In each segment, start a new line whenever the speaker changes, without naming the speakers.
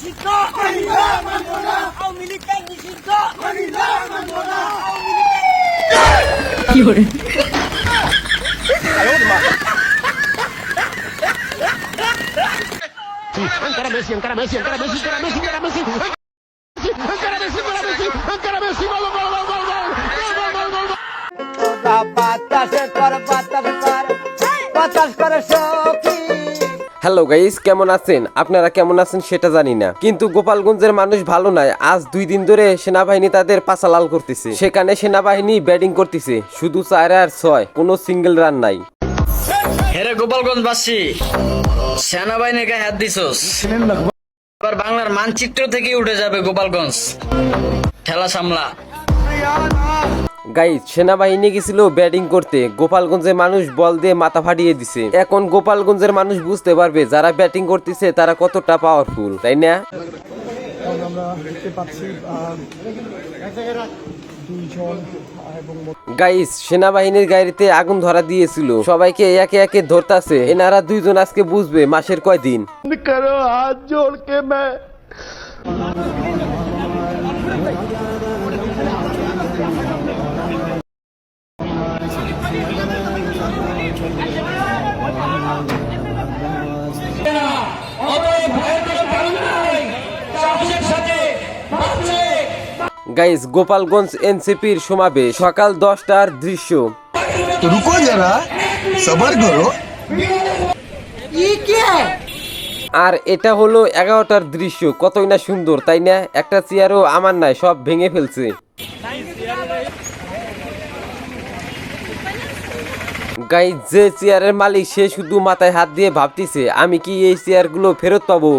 নিষিদ্ধ আওয়ামী লীগ নিষিদ্ধ কি করে
Ancora Messi, ancora Messi, ancora Messi, ancora Messi, ancora Messi, ancora Messi, ancora Messi, ancora Messi, gol, gol, gol, gol, gol, gol, gol, gol.
Hello guys, কেমন আছেন? আপনারা কেমন আছেন সেটা জানি না, কিন্তু গোপালগঞ্জের মানুষ ভালো নয়। আজ 2 দিন ধরে সেনাবাহিনী তাদের পাছা লাল করতেছে। সেখানে সেনাবাহিনী ব্যাটিং করতেছে, শুধু 4 আর 6, কোনো সিঙ্গেল রান নাই।
হেরে গোপালগঞ্জবাসী, সেনাবাহিনীর গায়ে হাত দিছস, এবার বাংলার মানচিত্র থেকে উঠে যাবে গোপালগঞ্জ। খেলা সামলা।
গাইস, সেনাবাহিনী গেছিল ব্যাটিং করতে, গোপালগঞ্জের মানুষ বল দিয়ে মাথা ফাটিয়ে দিছে। এখন গোপালগঞ্জের মানুষ বুঝতে পারবে যারা ব্যাটিং করতেছে তারা কতটা পাওয়ারফুল, তাই না?
আমরা দেখতে পাচ্ছি
গাইস, সেনাবাহিনীর গাড়িতে আগুন ধরা দিয়েছিল, সবাইকে একে একে ধরতাছে। এনারা 2 জন আজকে বুঝবে মাসের কয় দিন।
करो हाथ जोड़ के मैं
গাইস, গোপালগঞ্জ এনসিপির সমাবেশ, সকাল 10টার দৃশ্য।
तो रुको जरा सबर करो।
আর এটা হলো 11টার দৃশ্য। কতই না সুন্দর, তাই না? একটা চেয়ারও আমার নাই, সব ভেঙে ফেলছে। গাইস, যে চেয়ারের মালিক সে শুধু মাথায় হাত দিয়ে ভাবতেছে আমি কি এই চেয়ারগুলো ফেরত পাবো।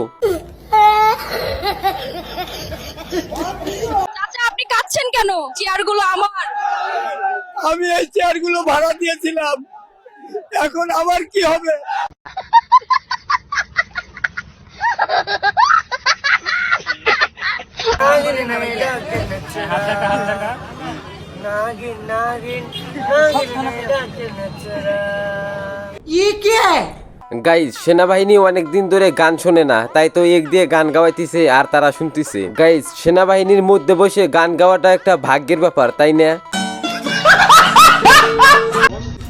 আপনি কাঁদছেন কেন? চেয়ারগুলো আমার।
আমি এই চেয়ারগুলো ভাড়া দিয়েছিলাম, এখন আমার কি হবে?
গাইজ, সেনাবাহিনী অনেকদিন ধরে গান শোনে না, তাই তো এক দিয়ে গান গাওয়াইতেছে আর তারা শুনতেছে। গাইজ, সেনাবাহিনীর মধ্যে বসে গান গাওয়াটা একটা ভাগ্যের ব্যাপার, তাই না?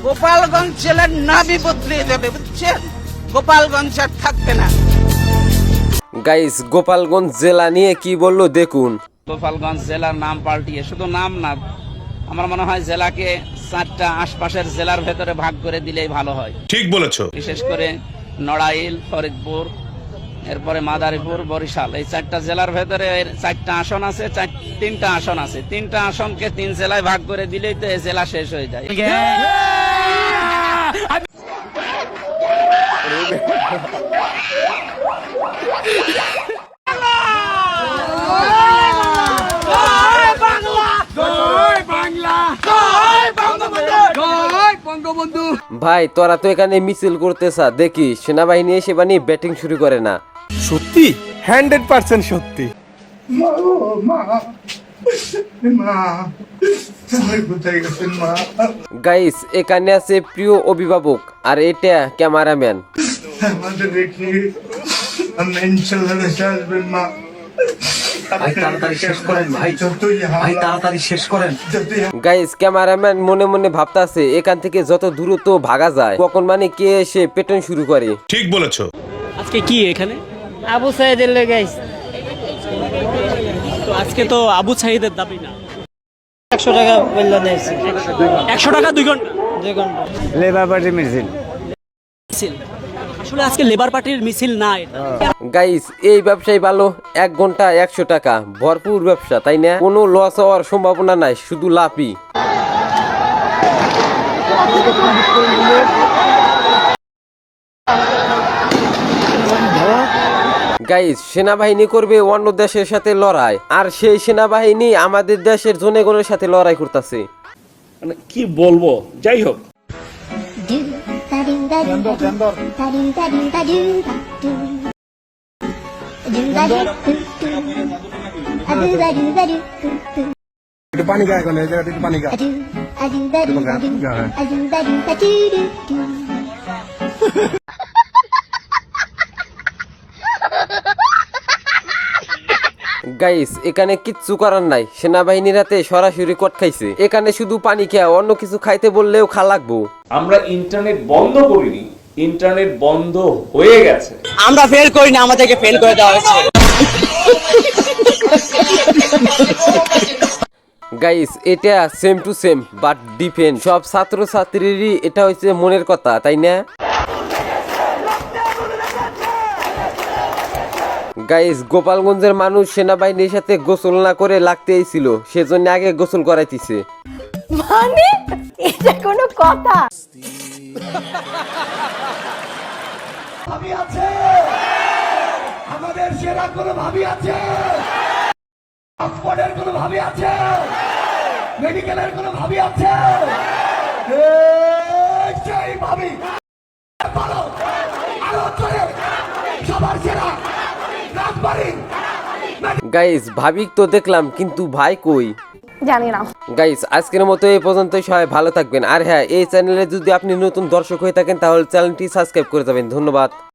গোপালগঞ্জ জেলার নামই বদলে যাবে, বুঝছেন? গোপালগঞ্জ আর থাকবে না।
গাইজ, গোপালগঞ্জ জেলা নিয়ে কি বললো দেখুন।
গোপালগঞ্জ জেলার নাম পাল্টিয়ে শুধু নাম না, আমার মনে হয় জেলাকে 4টা আশপাশের জেলার ভেতরে ভাগ করে দিলেই ভালো হয়। ঠিক বলেছো। বিশেষ করে নড়াইল, ফরিদপুর, এরপরে মাদারীপুর, বরিশাল, এই 4টা জেলার ভেতরে 4টা আসন আছে, 3টা আসন আছে। 3টা আসনকে 3 জেলায় ভাগ করে দিলেই তো এই জেলা শেষ হয়ে যায়।
ভাই, তোরা তো এখানে মিছিল করতেছা, দেখি সেনাবাহিনী এসে বানি ব্যাটিং শুরু করে না।
সত্যি 100% সত্যি।
গাইস, এখানে আছে প্রিয় অভিভাবক আর এটা ক্যামেরাম্যান। গাইস, ক্যামেরাম্যান মনে মনে ভাবতাছে এখান থেকে যত দ্রুত ভাগা যায়, কখন মানে কে এসে পেটন শুরু করে।
ঠিক বলেছো।
আজকে কি এখানে
আবু সাইদের লেগে
তো আজকে তো আবু সাইদের দাবি না।
100 টাকা বললো নেছি।
100 টাকা 2 ঘন্টা।
2 ঘন্টা
লেবার পার্টি মিছিল।
আসলে আজকে লেবার পার্টির মিছিল না এটা।
গাইস, এই ব্যবসায় ভালো, 1 ঘন্টা 100 টাকা, ভরপুর ব্যবসা, তাই না? কোনো লস হওয়ার সম্ভাবনা নাই, শুধু লাভই। গাইস, সেনাবাহিনী করবে অন্য দেশের সাথে লড়াই, আর সেই সেনাবাহিনী আমাদের দেশের জনগণের সাথে লড়াই করতেছে।
মানে কি বলবো, যাই হোক।
पानी का पानी का
গাইস এখানে কিচ্ছু করার নাই, সেনাবাহিনীর হাতে সরাসরি কট খাইছে। এখানে শুধু পানি খেয়া, অন্য কিছু খাইতে বললেও খা লাগবো।
আমরা ইন্টারনেট বন্ধ করিনি, ইন্টারনেট বন্ধ হয়ে গেছে।
আমরা ফেল করি না, আমাদেরকে ফেল করে দেওয়া হয়েছে।
গাইস এটা same to same but different. সব ছাত্র ছাত্রীরই এটা হচ্ছে মনের কথা, তাই না? গাইস গোপালগঞ্জের মানুষ সেনাবাহিনীর সাথে গোসল না করে লাগতেই ছিল, সেজন্য আগে গোসল করাইতেছে।
মানে এটা কোনো কথা?
ভাবি আছে, আমাদের সেরা কোনো ভাবি আছে, অক্সফোর্ডের কোনো ভাবি আছে, মেডিকেলের কোনো ভাবি আছে, সেই ভাবি ভালো আরো চলে সবার সেরা রাজবাড়ি।
গাইস ভাবিক তো দেখলাম, কিন্তু ভাই কই?
জানি না।
গাইস আজকের মতো এই পর্যন্তই, সবাই ভালো থাকবেন। আর হ্যাঁ, এই চ্যানেলে যদি আপনি নতুন দর্শক হয়ে থাকেন তাহলে চ্যানেলটি সাবস্ক্রাইব করে যাবেন। ধন্যবাদ।